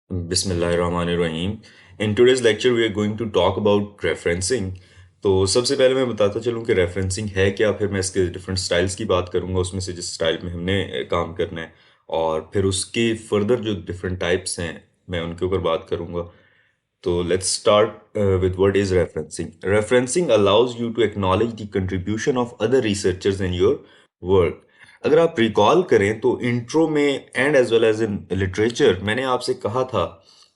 बिस्मिल्लाहिर्रहमानिर्रहीम। In today's lecture we are going to talk about referencing. तो सबसे पहले मैं बताता चलूँ कि रेफरेंसिंग है क्या, फिर मैं इसके डिफरेंट स्टाइल्स की बात करूँगा, उसमें से जिस स्टाइल में हमने काम करना है, और फिर उसके फर्दर जो डिफरेंट टाइप्स हैं मैं उनके ऊपर बात करूँगा। तो let's start with what is referencing. Referencing allows you to acknowledge the contribution of other researchers in your work. अगर आप रिकॉल करें तो इंट्रो में and as well as in literature मैंने आपसे कहा था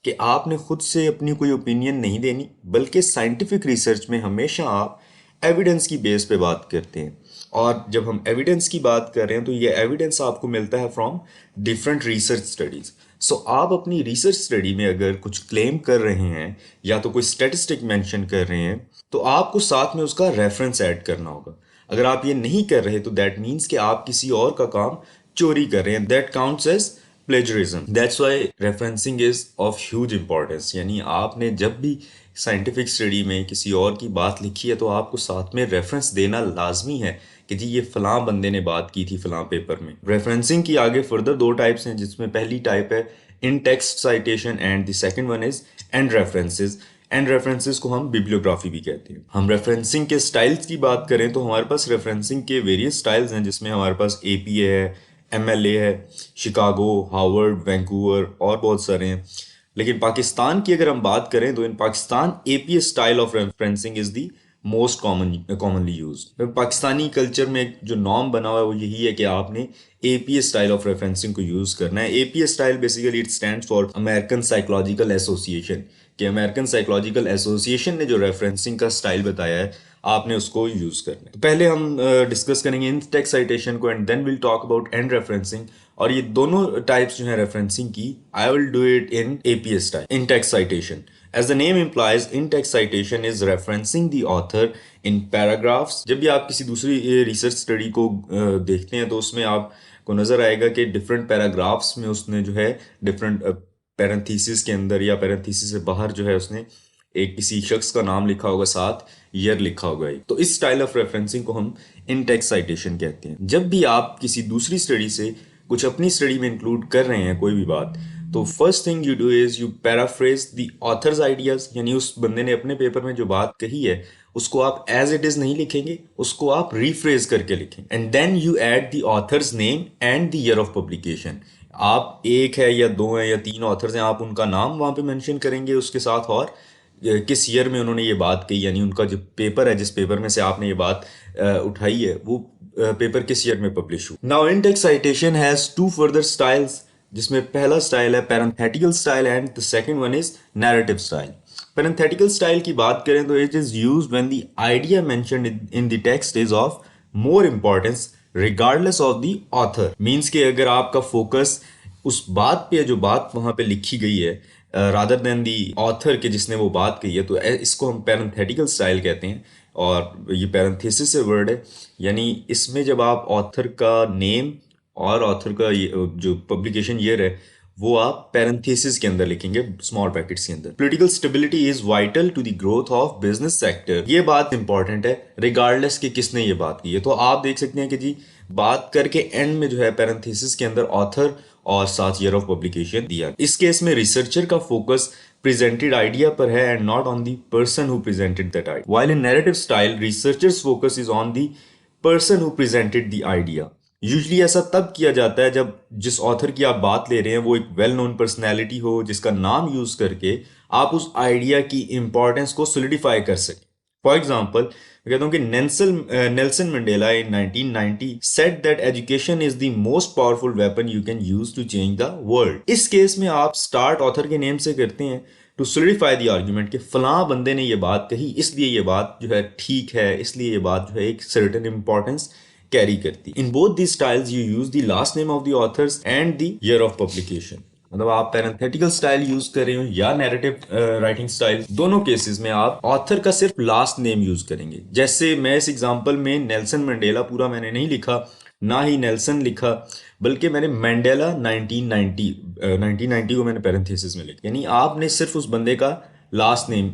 कि आपने खुद से अपनी कोई ओपिनियन नहीं देनी, बल्कि साइंटिफिक रिसर्च में हमेशा आप एविडेंस की बेस पे बात करते हैं। और जब हम एविडेंस की बात कर रहे हैं तो ये एविडेंस आपको मिलता है फ्रॉम डिफरेंट रिसर्च स्टडीज। सो आप अपनी रिसर्च स्टडी में अगर कुछ क्लेम कर रहे हैं या तो कोई स्टैटिस्टिक मेंशन कर रहे हैं तो आपको साथ में उसका रेफरेंस ऐड करना होगा। अगर आप ये नहीं कर रहे तो दैट मीन्स कि आप किसी और का काम चोरी कर रहे हैं। That counts as plagiarism. That's why referencing is of huge importance. यानी आपने जब भी साइंटिफिक स्टडी में किसी और की बात लिखी है तो आपको साथ में रेफरेंस देना लाजमी है कि जी ये फलां बंदे ने बात की थी फलां पेपर में। रेफरेंसिंग की आगे फर्दर दो टाइप्स हैं, जिसमें पहली टाइप है in text citation and the second one is end references. End references को हम बिब्लियोग्राफी भी कहते हैं। हम रेफरेंसिंग के स्टाइल्स की बात करें तो हमारे पास रेफरेंसिंग के वेरियस स्टाइल्स हैं, जिसमें हमारे पास एपीए है, एमएलए है, शिकागो, हार्वर्ड, वैंकूवर और बहुत सारे हैं। लेकिन पाकिस्तान की अगर हम बात करें तो in Pakistan APA style of referencing is the most commonly use. Pakistani culture में एक जो नॉर्म बना हुआ है वो यही है कि आपने एपीए स्टाइल ऑफ रेफरेंसिंग को यूज करना है। APA style basically it stands for American psychological association. कि अमेरिकन साइकोलॉजिकल एसोसिएशन ने जो रेफरेंसिंग का स्टाइल बताया है आपने उसको यूज करना है। तो पहले हम डिस्कस करेंगे इन टेक्स्ट साइटेशन को and then will talk about end referencing. और ये दोनों टाइप्स जो है रेफरेंसिंग की, I will do it in APA style, in text citation. As the name implies, in-text citation is referencing the author in paragraphs। जब भी आप किसी दूसरी रिसर्च स्टडी को देखते हैं तो उसमें आपको नजर आएगा कि डिफरेंट पैराग्राफ्स में उसने जो है डिफरेंट पैरेंथेसिस के अंदर या पैरेंथेसिस से बाहर जो है उसने एक किसी शख्स का नाम लिखा होगा, साथ ईयर लिखा होगा। तो इस स्टाइल ऑफ रेफरेंसिंग को हम इन टेक्स्ट साइटेशन कहते हैं। जब भी आप किसी दूसरी स्टडी से कुछ अपनी स्टडी में इंक्लूड कर रहे हैं कोई भी बात, तो first thing you do is you paraphrase the author's ideas. यानी उस बंदे ने अपने पेपर में जो बात कही है उसको आप एज इट इज नहीं लिखेंगे, उसको आप रिफ्रेज करके लिखेंगे। And then you add the author's name and the year of publication. आप एक है या दो है या तीन ऑथर्स हैं, आप उनका नाम वहां पे मेंशन करेंगे उसके साथ, और किस ईयर में उन्होंने ये बात कही, यानी उनका जो पेपर है जिस पेपर में से आपने ये बात उठाई है वो पेपर किस ईयर में पब्लिश हुआ। Now in text citation has two further styles, जिसमें पहला स्टाइल है parenthetical style and the second one is narrative style. Parenthetical style की बात करें तो it is used when the idea mentioned in the text is of more importance regardless of the author. Means कि अगर आपका focus उस बात पे है जो बात वहां पे लिखी गई है रादर देन दी ऑथर के जिसने वो बात कही है, तो इसको हम पैरेंथेटिकल स्टाइल कहते हैं। और ये पैरेंथेसिस से वर्ड है, यानी इसमें जब आप ऑथर का नेम और ऑथर का जो पब्लिकेशन ईयर है वो आप पैरेंथेसिस के अंदर लिखेंगे, स्मॉल ब्रैकेट्स के अंदर। Political stability is vital to the growth of business sector. ये बात इंपॉर्टेंट है रिगार्डलेस कि किसने ये बात की है। तो आप देख सकते हैं कि जी बात करके एंड में जो है पैरेंथेसिस के अंदर ऑथर और साथ ईयर ऑफ पब्लिकेशन दिया। इस केस में रिसर्चर का फोकस प्रेजेंटेड आइडिया पर है and not on the person who presented that idea. While in narrative style researchers focus is on the person who presented the idea. Usually ऐसा तब किया जाता है जब जिस ऑथर की आप बात ले रहे हैं वो एक वेल नोन पर्सनैलिटी हो, जिसका नाम यूज करके आप उस आइडिया की इंपॉर्टेंस को सोलिडिफाई कर सकें। फॉर एग्जाम्पल मैं कहता हूँ कि Nelson Mandela in 1990 said that education is the most powerful weapon you can use to change the world. इस केस में आप स्टार्ट ऑथर के नेम से करते हैं टू सोलिडिफाई द आर्ग्यूमेंट कि फलां बंदे ने ये बात कही, इसलिए ये बात जो है ठीक है, इसलिए ये बात जो है एक सर्टेन इंपॉर्टेंस कैरी करती। In both the styles you use the last name of the author's and the year of publication. मतलब आप पैरेंथेटिकल स्टाइल यूज कर रहे हो या नैरेटिव राइटिंग स्टाइल, दोनों केसेस में आप ऑथर का सिर्फ लास्ट नेम यूज करेंगे। जैसे मैं इस एग्जांपल में नेल्सन मंडेला पूरा मैंने नहीं लिखा, ना ही नेल्सन लिखा, बल्कि मैंने मंडेला 1990 को मैंने पैरेंथेसिस में लिखा। यानी आपने सिर्फ उस बंदे का लास्ट नेम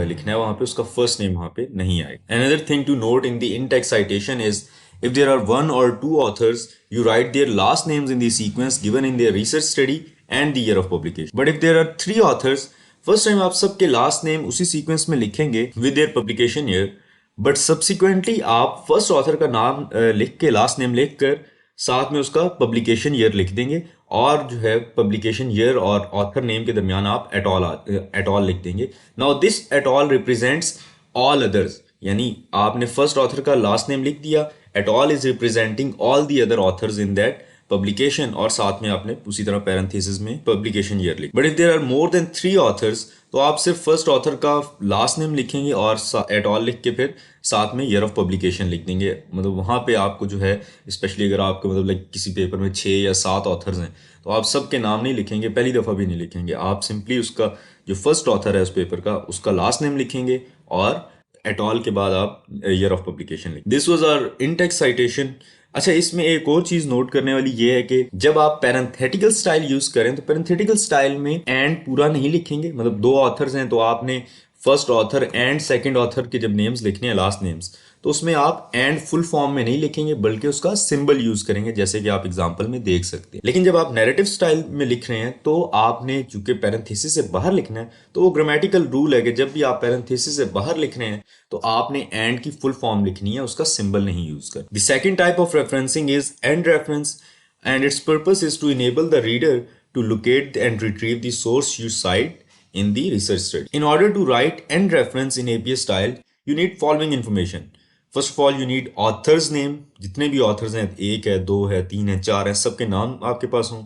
लिखना है, वहां पे उसका फर्स्ट नेम वहां पे नहीं आएगा। Another thing to note in the in text citation is if there are one or two authors, you write their last names in the sequence given in their research study and the year of publication. But if there are 3 authors, first time आप सबके last name उसी sequence में लिखेंगे with their publication year, but subsequently आप first author का नाम लिख के, लास्ट नेम लिख कर साथ में उसका पब्लिकेशन ईयर लिख देंगे, और जो है पब्लिकेशन ईयर और ऑथर नेम के दरमियान आप एट ऑल लिख देंगे। Now this et al represents all others, यानी आपने फर्स्ट ऑथर का लास्ट नेम लिख दिया, et al is representing all the other authors in that publication, और साथ में आपने उसी तरह पैरेंथेसिस में पब्लिकेशन ईयर लिख। But if there are more than 3 authors, तो आप सिर्फ फर्स्ट ऑथर का लास्ट नेम लिखेंगे और एट ऑल लिख के फिर साथ में ईयर ऑफ पब्लिकेशन लिख देंगे। मतलब वहाँ पे आपको जो है, स्पेशली अगर आपको मतलब लाइक किसी पेपर में 6 या 7 ऑथर्स हैं, तो आप सबके नाम नहीं लिखेंगे, पहली दफ़ा भी नहीं लिखेंगे। आप सिंपली उसका जो फर्स्ट ऑथर है उस पेपर का, उसका लास्ट नेम लिखेंगे और एट ऑल के बाद आप ईयर ऑफ पब्लिकेशन लिखें। This was our in text citation. अच्छा, इसमें एक और चीज नोट करने वाली ये है कि जब आप पैरेंथेटिकल स्टाइल यूज करें तो पैरेंथेटिकल स्टाइल में एंड पूरा नहीं लिखेंगे। मतलब 2 ऑथर्स हैं तो आपने first author and second author के जब नेम्स लिखने हैं, लास्ट नेम्स, तो उसमें आप एंड फुल फॉर्म में नहीं लिखेंगे बल्कि उसका सिंबल यूज करेंगे, जैसे कि आप एग्जांपल में देख सकते हैं। लेकिन जब आप नैरेटिव स्टाइल में लिख रहे हैं तो आपने चूंकि पैरेंथेसिस से बाहर लिखना है, तो वो ग्रामेटिकल रूल है कि जब भी आप पैरेंथेसिस से बाहर लिख रहे हैं तो आपने एंड की फुल फॉर्म लिखनी है, उसका सिंबल नहीं यूज कर। The second type of referencing is and reference, and its purpose is to enable the reader to locate and retrieve the source you cite in the research study. In order to write end reference in APA style, you need following information. First of all, you need author's name. जितने भी authors हैं, 1 है, 2 है, 3 है, 4 है, सबके नाम आपके पास हों.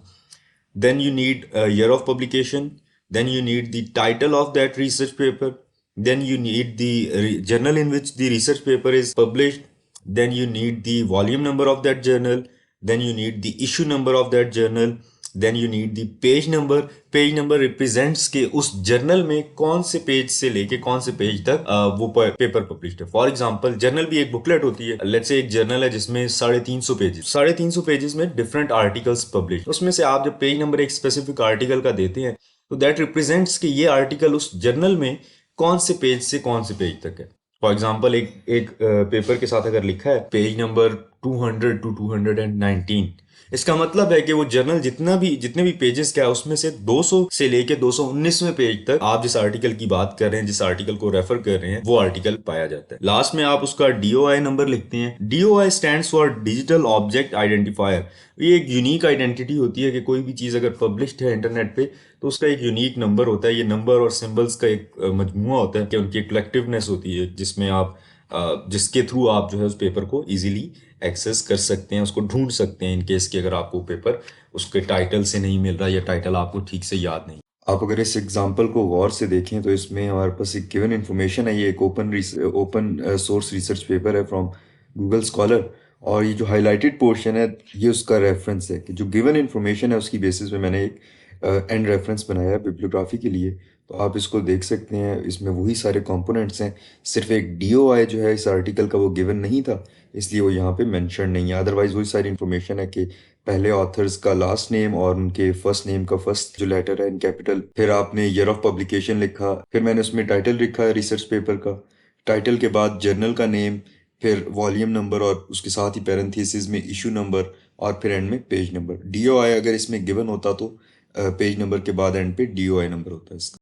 Then you need a year of publication. Then you need the title of that research paper. Then you need the journal in which the research paper is published. Then you need the volume number of that journal. Then you need the issue number of that journal. Then you need the page number. Page number represents के उस journal में कौन से page से लेके कौन से page तक वो पेपर पब्लिश्ड है। फॉर एग्जांपल, जर्नल भी एक बुकलेट होती है। लेट्स से एक जर्नल है जिसमें 350 पेजेस, 350 पेजेस में डिफरेंट आर्टिकल्स पब्लिश। उसमें से आप जब पेज नंबर एक स्पेसिफिक आर्टिकल का देते हैं तो दैट रिप्रेजेंट्स कि ये आर्टिकल उस जर्नल में कौन से पेज से कौन से पेज तक है। फॉर एग्जाम्पल, एक पेपर के साथ अगर लिखा है पेज नंबर 200 to 219, इसका मतलब है कि वो जर्नल जितने भी पेजेस का है उसमें से 200 से लेके 219वें पेज तक आप जिस आर्टिकल की बात कर रहे हैं, जिस आर्टिकल को रेफर कर रहे हैं, वो आर्टिकल पाया जाता है। लास्ट में आप उसका DOI नंबर लिखते हैं। DOI stands for digital object identifier. ये एक यूनिक आइडेंटिटी होती है कि कोई भी चीज अगर पब्लिश्ड है इंटरनेट पे तो उसका एक यूनिक नंबर होता है। ये नंबर और सिंबल्स का एक मजमुआ होता है कि उनकी एक कलेक्टिवनेस होती है जिसमें आप जिसके थ्रू आप जो है उस पेपर को इजीली एक्सेस कर सकते हैं, उसको ढूंढ सकते हैं इन केस कि अगर आपको पेपर उसके टाइटल से नहीं मिल रहा या टाइटल आपको ठीक से याद नहीं। आप अगर इस एग्जांपल को गौर से देखें तो इसमें हमारे पास एक गिवन इन्फॉर्मेशन है। ये एक ओपन सोर्स रिसर्च पेपर है फ्रॉम गूगल स्कॉलर, और ये जो हाईलाइटेड पोर्शन है ये उसका रेफरेंस है कि जो गिवन इन्फॉर्मेशन है उसकी बेसिस पे मैंने एक एंड रेफरेंस बनाया है बिब्लियोग्राफी के लिए। तो आप इसको देख सकते हैं, इसमें वही सारे कंपोनेंट्स हैं, सिर्फ एक DOI जो है इस आर्टिकल का वो गिवन नहीं था, इसलिए वो यहाँ पे मेंशन नहीं है। अदरवाइज वही सारी इन्फॉर्मेशन है कि पहले ऑथर्स का लास्ट नेम और उनके फर्स्ट नेम का फर्स्ट जो लेटर है इन कैपिटल, फिर आपने ईयर ऑफ पब्लिकेशन लिखा, फिर मैंने उसमें टाइटल लिखा है रिसर्च पेपर का, टाइटल के बाद जर्नल का नेम, फिर वॉल्यूम नंबर और उसके साथ ही पैरेंथेसिस में इशू नंबर, और फिर एंड में पेज नंबर। DOI अगर इसमें गिवन होता तो पेज नंबर के बाद एंड पे DOI नंबर होता है इसका।